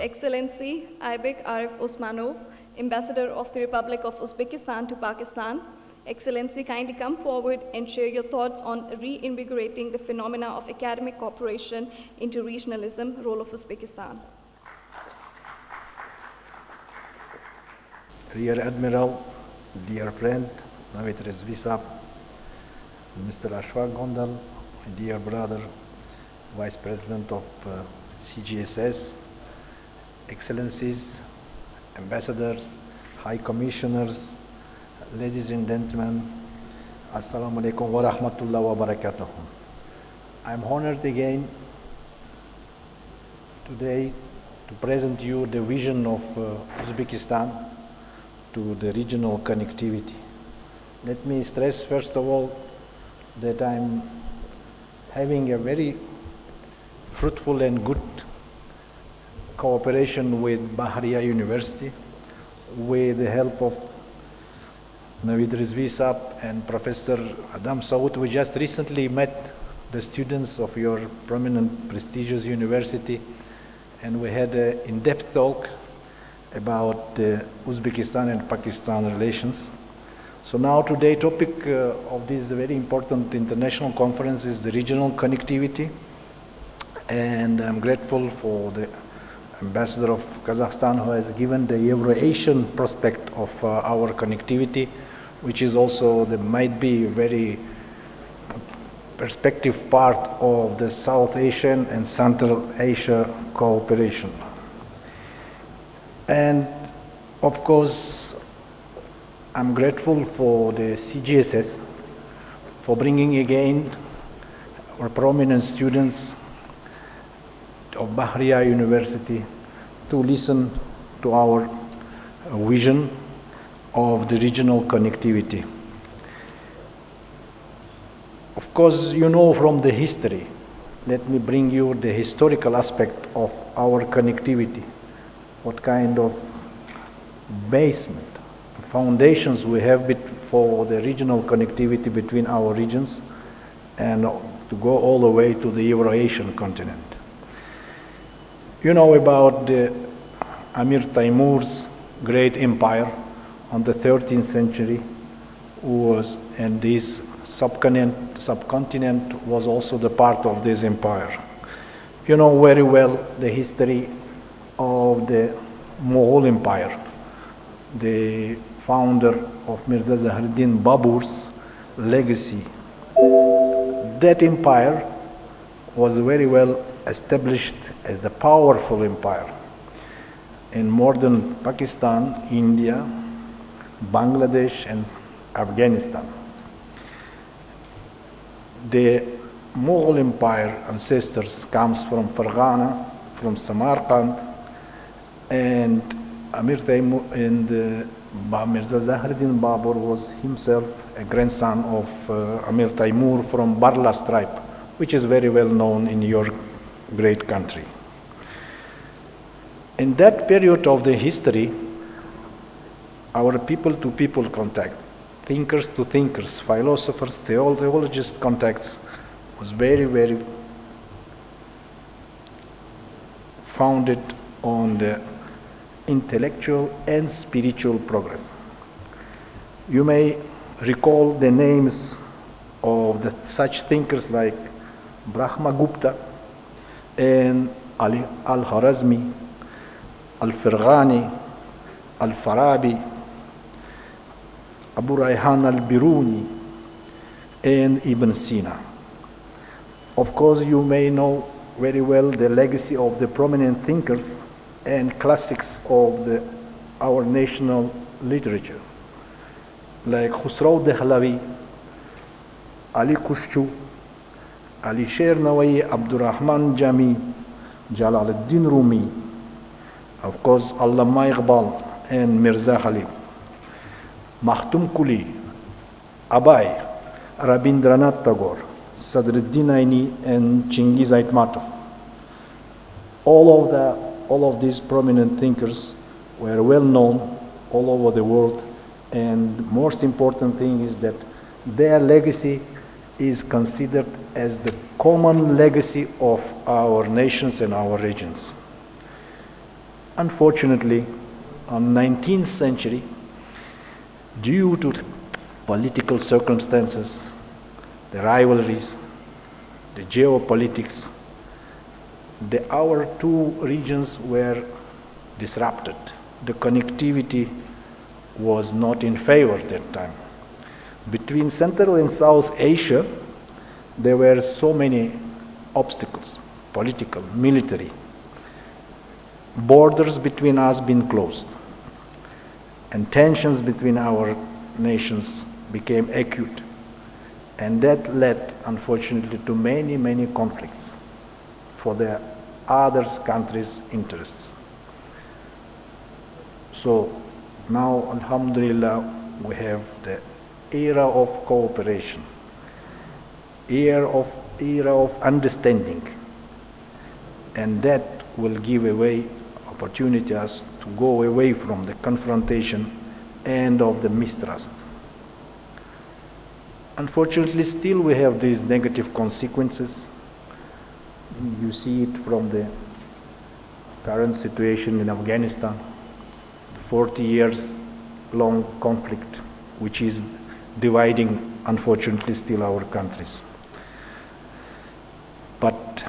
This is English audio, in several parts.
Excellency Aybek Usmanov, Ambassador of the Republic of Uzbekistan to Pakistan. Excellency, kindly come forward and share your thoughts on reinvigorating the phenomena of academic cooperation into regionalism, role of Uzbekistan. Rear Admiral, dear friend, Navid Rezvisab, Mr. Ashfaq Gondal, dear brother, Vice President of CGSS, Excellencies, Ambassadors, High Commissioners, ladies and gentlemen, Assalamu alaikum wa rahmatullahi wa barakatuh. I'm honored again today to present you the vision of Uzbekistan to the regional connectivity. Let me stress first of all that I'm having a very fruitful and good cooperation with Bahria University with the help of Navid Rizvi and Professor Adam Saud. We just recently met the students of your prominent, prestigious university, and we had an in-depth talk about Uzbekistan and Pakistan relations. So now today topic of this very important international conference is the regional connectivity, and I'm grateful for the Ambassador of Kazakhstan who has given the Euro-Asian prospect of our connectivity, which is also might be a very perspective part of the South Asian and Central Asia cooperation. And of course, I'm grateful for the CGSS for bringing again our prominent students of Bahria University to listen to our vision of the regional connectivity. Of course, you know from the history, let me bring you the historical aspect of our connectivity, what kind of basement, foundations we have for the regional connectivity between our regions and to go all the way to the Euro-Asian continent. You know about the Amir Taimur's great empire on the 13th century, and this subcontinent was also the part of this empire. You know very well the history of the Mughal Empire, the founder of Mirza Zahruddin Babur's legacy. That empire was very well established as the powerful empire in modern Pakistan, India, Bangladesh, and Afghanistan. The Mughal Empire ancestors comes from Farghana, from Samarkand, and Amir Taimur and Mirza Zahruddin Babur was himself a grandson of Amir Taimur from Barlas tribe, which is very well known in your great country. In that period of the history, our people-to-people contact, thinkers-to-thinkers, philosophers, theologists contacts was very, very founded on the intellectual and spiritual progress. You may recall the names of such thinkers like Brahmagupta and Ali al-Kharazmi, al-Firghani, al-Farabi, Abu Rayhan al-Biruni, and Ibn Sina. Of course, you may know very well the legacy of the prominent thinkers and classics of our national literature, like Khusraw Dehlavi, Ali Kushchu, Ali Sher Nawai, Abdurrahman Jami, Jalaluddin Rumi, of course, Allama Iqbal and Mirza Khalid, Makhtum Kuli, Abai, Rabindranath Tagore, Sadruddin Aini, and Chingiz Aitmatov. All of these prominent thinkers were well known all over the world, and the most important thing is that their legacy is considered as the common legacy of our nations and our regions. Unfortunately, on 19th century, due to political circumstances, the rivalries, the geopolitics, our two regions were disrupted. The connectivity was not in favor at that time. Between Central and South Asia, there were so many obstacles, political, military. Borders between us been closed, and tensions between our nations became acute. And that led, unfortunately, to many, many conflicts for the other countries' interests. So now, alhamdulillah, we have the era of cooperation, era of understanding, and that will give away opportunity us to go away from the confrontation and of the mistrust. Unfortunately, still we have these negative consequences. You see it from the current situation in Afghanistan, the 40 years long conflict, which is dividing, unfortunately, still our countries. But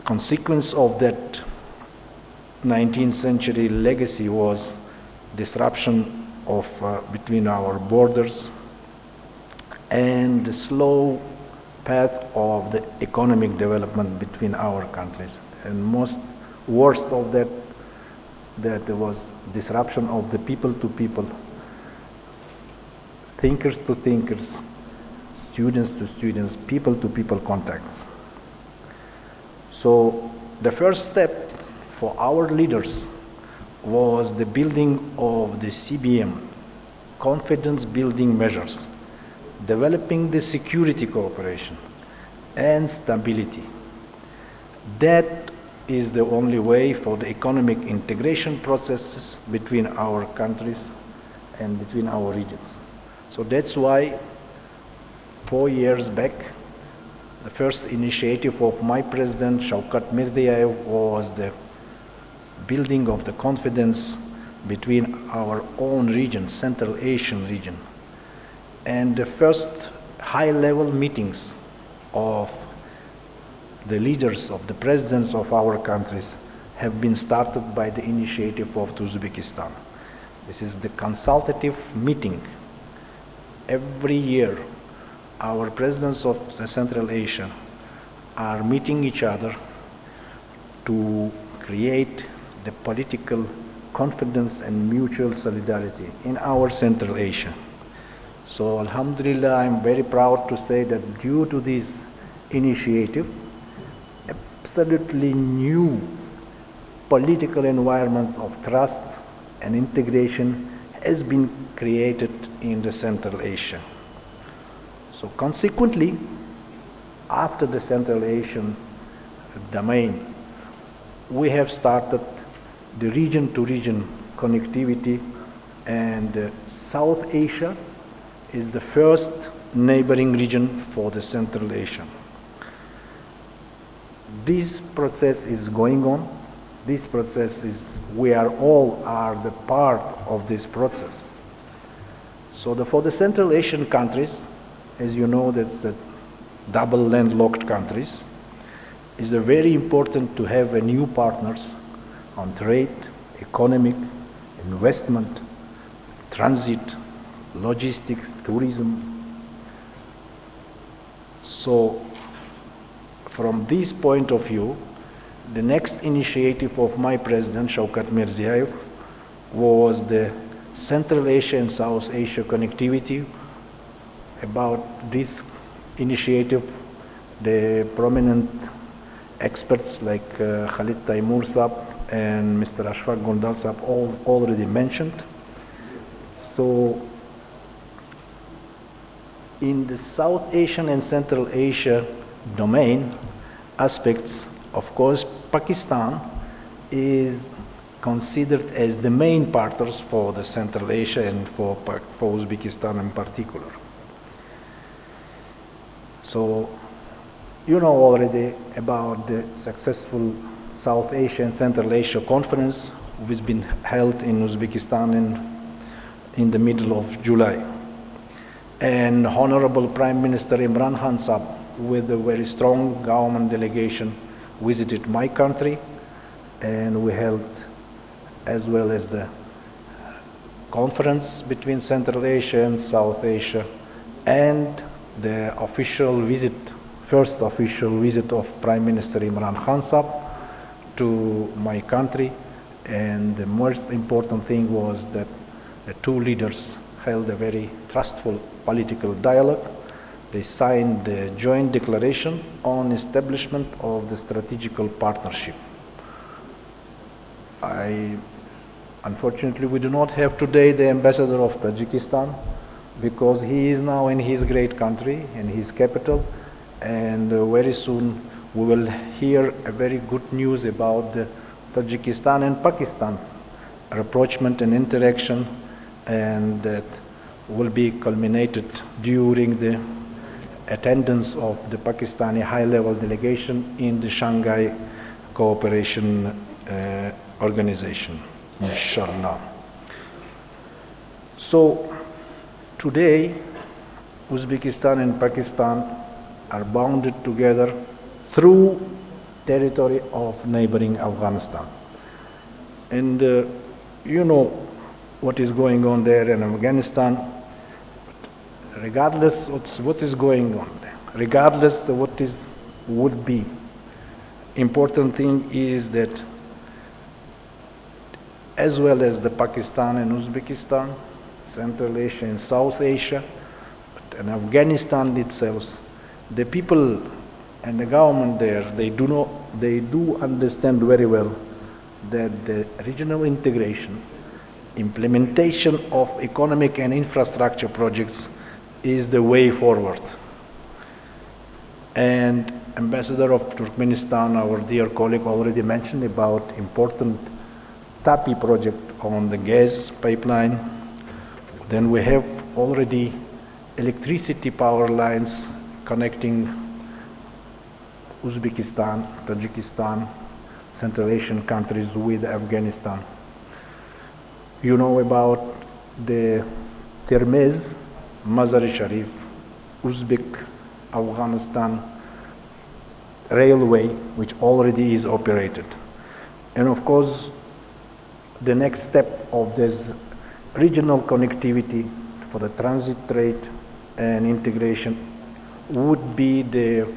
consequence of that 19th century legacy was disruption of between our borders and the slow path of the economic development between our countries. And most worst of that there was disruption of the people to people, thinkers to thinkers, students to students, people to people contacts. So the first step for our leaders was the building of the CBM, confidence building measures, developing the security cooperation and stability. That is the only way for the economic integration processes between our countries and between our regions. So that's why 4 years back, the first initiative of my president, Shaukat Mirziyoyev, was the building of the confidence between our own region, Central Asian region. And the first high-level meetings of the leaders, of the presidents of our countries have been started by the initiative of Uzbekistan. This is the consultative meeting. Every year, our presidents of the Central Asia are meeting each other to create the political confidence and mutual solidarity in our Central Asia. So alhamdulillah, I'm very proud to say that due to this initiative, absolutely new political environments of trust and integration has been created in the Central Asia. So consequently, after the Central Asian domain, we have started the region-to-region connectivity, and South Asia is the first neighboring region for the Central Asia. This process is going on. This process is, we are all are the part of this process. So for the Central Asian countries, as you know, that's the double landlocked countries, is very important to have new partners on trade, economic, investment, transit, logistics, tourism. So from this point of view, the next initiative of my president, Shaukat Mirziyoyev, was the Central Asia and South Asia connectivity. About this initiative, the prominent experts like Khalid Taimur Saab and Mr. Ashfaq Gondal Saab already mentioned. So in the South Asian and Central Asia domain aspects, of course, Pakistan is considered as the main partners for the Central Asia and for Uzbekistan in particular. So you know already about the successful South Asia and Central Asia Conference, which has been held in Uzbekistan in the middle of July. And Honorable Prime Minister Imran Khan Sahab, with a very strong government delegation, visited my country, and we held as well as the conference between Central Asia and South Asia, and the official visit, first official visit of Prime Minister Imran Khan Sahab to my country. And the most important thing was that the two leaders held a very trustful political dialogue. They signed the joint declaration on establishment of the strategical partnership. Unfortunately, we do not have today the ambassador of Tajikistan, because he is now in his great country, in his capital, and very soon we will hear a very good news about the Tajikistan and Pakistan rapprochement and interaction, and that will be culminated during the attendance of the Pakistani high-level delegation in the Shanghai Cooperation Organization, inshallah. So today, Uzbekistan and Pakistan are bounded together through territory of neighboring Afghanistan. And you know what is going on there in Afghanistan. Regardless of what is going on there, regardless of what would be, important thing is that as well as the Pakistan and Uzbekistan, Central Asia and South Asia, and Afghanistan itself, the people and the government there, they do understand very well that the regional integration, implementation of economic and infrastructure projects is the way forward. And Ambassador of Turkmenistan, our dear colleague, already mentioned about important TAPI project on the gas pipeline. Then we have already electricity power lines connecting Uzbekistan, Tajikistan, Central Asian countries with Afghanistan. You know about the Termez, Mazar-e-Sharif, Uzbek-Afghanistan railway, which already is operated. And of course, the next step of this regional connectivity for the transit trade and integration would be the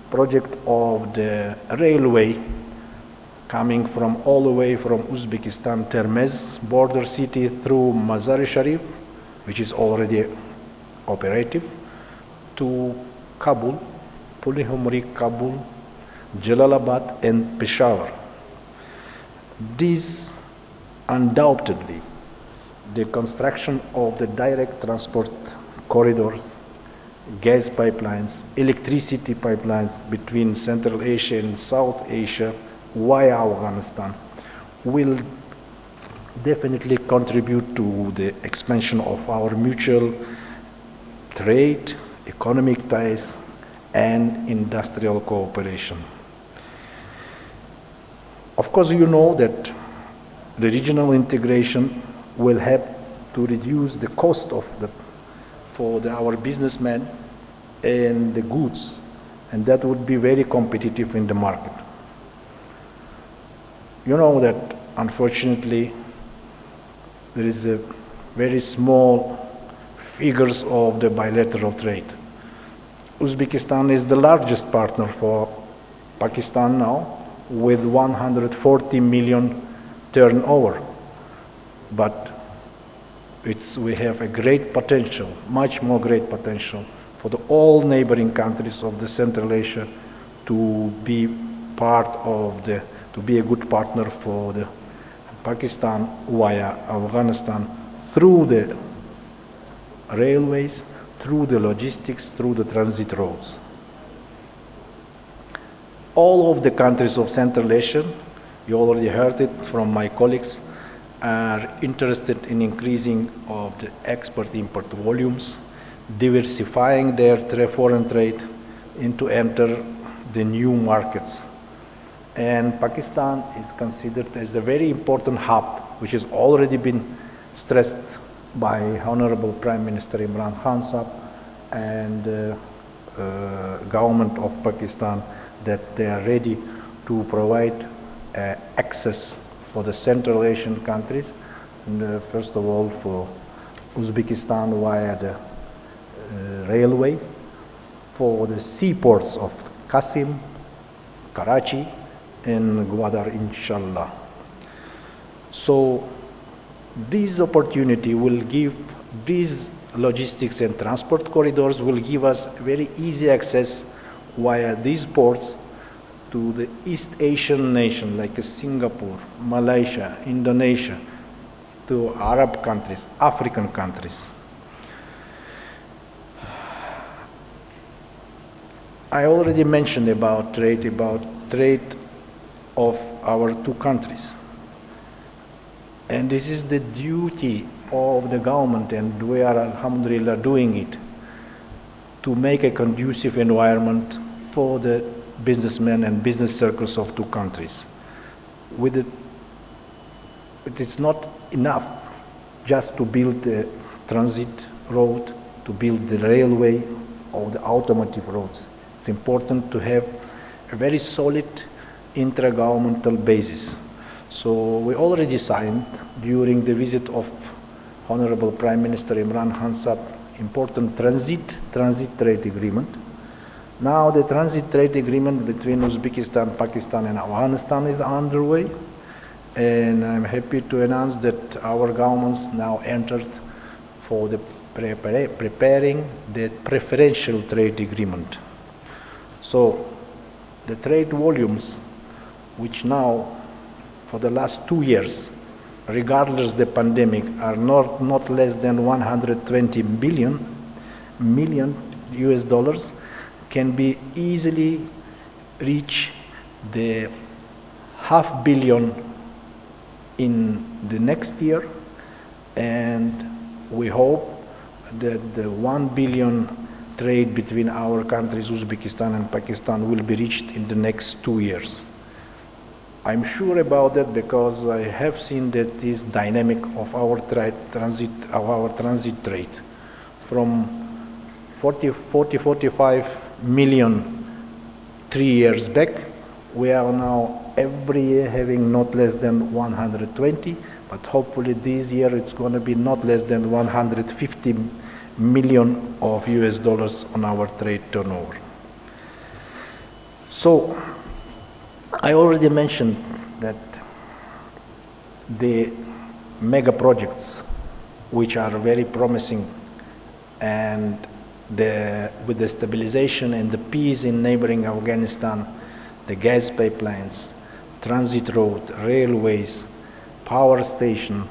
project of the railway coming from all the way from Uzbekistan, Termez border city, through Mazar-e-Sharif, which is already operative, to Kabul, Puli-Humri, Kabul, Jalalabad, and Peshawar. These undoubtedly, the construction of the direct transport corridors, gas pipelines, electricity pipelines between Central Asia and South Asia via Afghanistan will definitely contribute to the expansion of our mutual trade, economic ties, and industrial cooperation. Of course, you know that the regional integration will help to reduce the cost of our businessmen and the goods, and that would be very competitive in the market. You know that unfortunately there is a very small figures of the bilateral trade. Uzbekistan is the largest partner for Pakistan now, with 140 million turnover. But we have a great potential, much more great potential, for all neighboring countries of the Central Asia to be to be a good partner for the Pakistan via Afghanistan through the railways, through the logistics, through the transit roads. All of the countries of Central Asia, you already heard it from my colleagues, are interested in increasing of the export-import volumes, diversifying their foreign trade, and to enter the new markets. And Pakistan is considered as a very important hub, which has already been stressed by Honorable Prime Minister Imran Khan Sahab and government of Pakistan, that they are ready to provide access for the Central Asian countries, and first of all for Uzbekistan via the railway, for the seaports of Qasim, Karachi, and Gwadar, inshallah. So this opportunity will give, these logistics and transport corridors will give us very easy access via these ports to the East Asian nation like Singapore, Malaysia, Indonesia, to Arab countries, African countries. I already mentioned about trade of our two countries. And this is the duty of the government, and we are, alhamdulillah, doing it, to make a conducive environment for the businessmen and business circles of two countries. It is not enough just to build a transit road, to build the railway or the automotive roads. It's important to have a very solid intra-governmental basis. So we already signed during the visit of Honorable Prime Minister Imran Khan Sahab important transit trade agreement. Now the transit trade agreement between Uzbekistan, Pakistan and Afghanistan is underway, and I'm happy to announce that our governments now entered for the preparing the preferential trade agreement. So the trade volumes, which now for the last 2 years, regardless the pandemic, are not less than 120 million US dollars, can be easily reach the $500 million in the next year, and we hope that the 1 billion trade between our countries, Uzbekistan and Pakistan, will be reached in the next 2 years. I'm sure about that because I have seen that this dynamic of our transit trade from 45 million 3 years back. We are now every year having not less than 120, but hopefully this year it's going to be not less than 150 million of US dollars on our trade turnover. So I already mentioned that the mega projects, which are very promising, and with the stabilization and the peace in neighboring Afghanistan, the gas pipelines, transit road, railways, power station,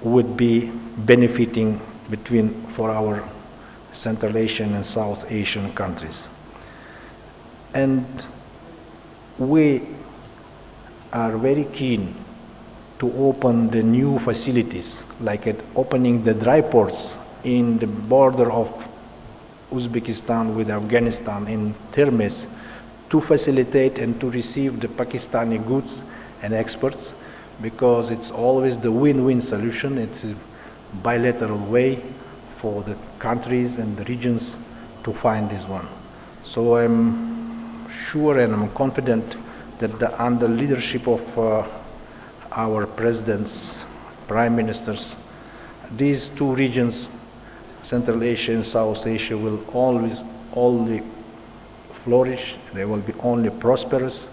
would be benefiting for our Central Asian and South Asian countries. And we are very keen to open the new facilities, like opening the dry ports in the border of Uzbekistan with Afghanistan in Termes, to facilitate and to receive the Pakistani goods and exports, because it's always the win-win solution. It's a bilateral way for the countries and the regions to find this one. So I'm sure and I'm confident that under leadership of our presidents, prime ministers, these two regions, Central Asia and South Asia, will always only flourish. They will be only prosperous,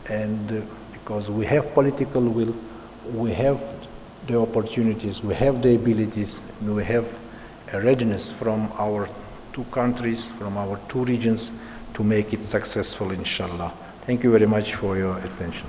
and because we have political will, we have the opportunities, we have the abilities, and we have a readiness from our two countries, from our two regions, to make it successful, inshallah. Thank you very much for your attention.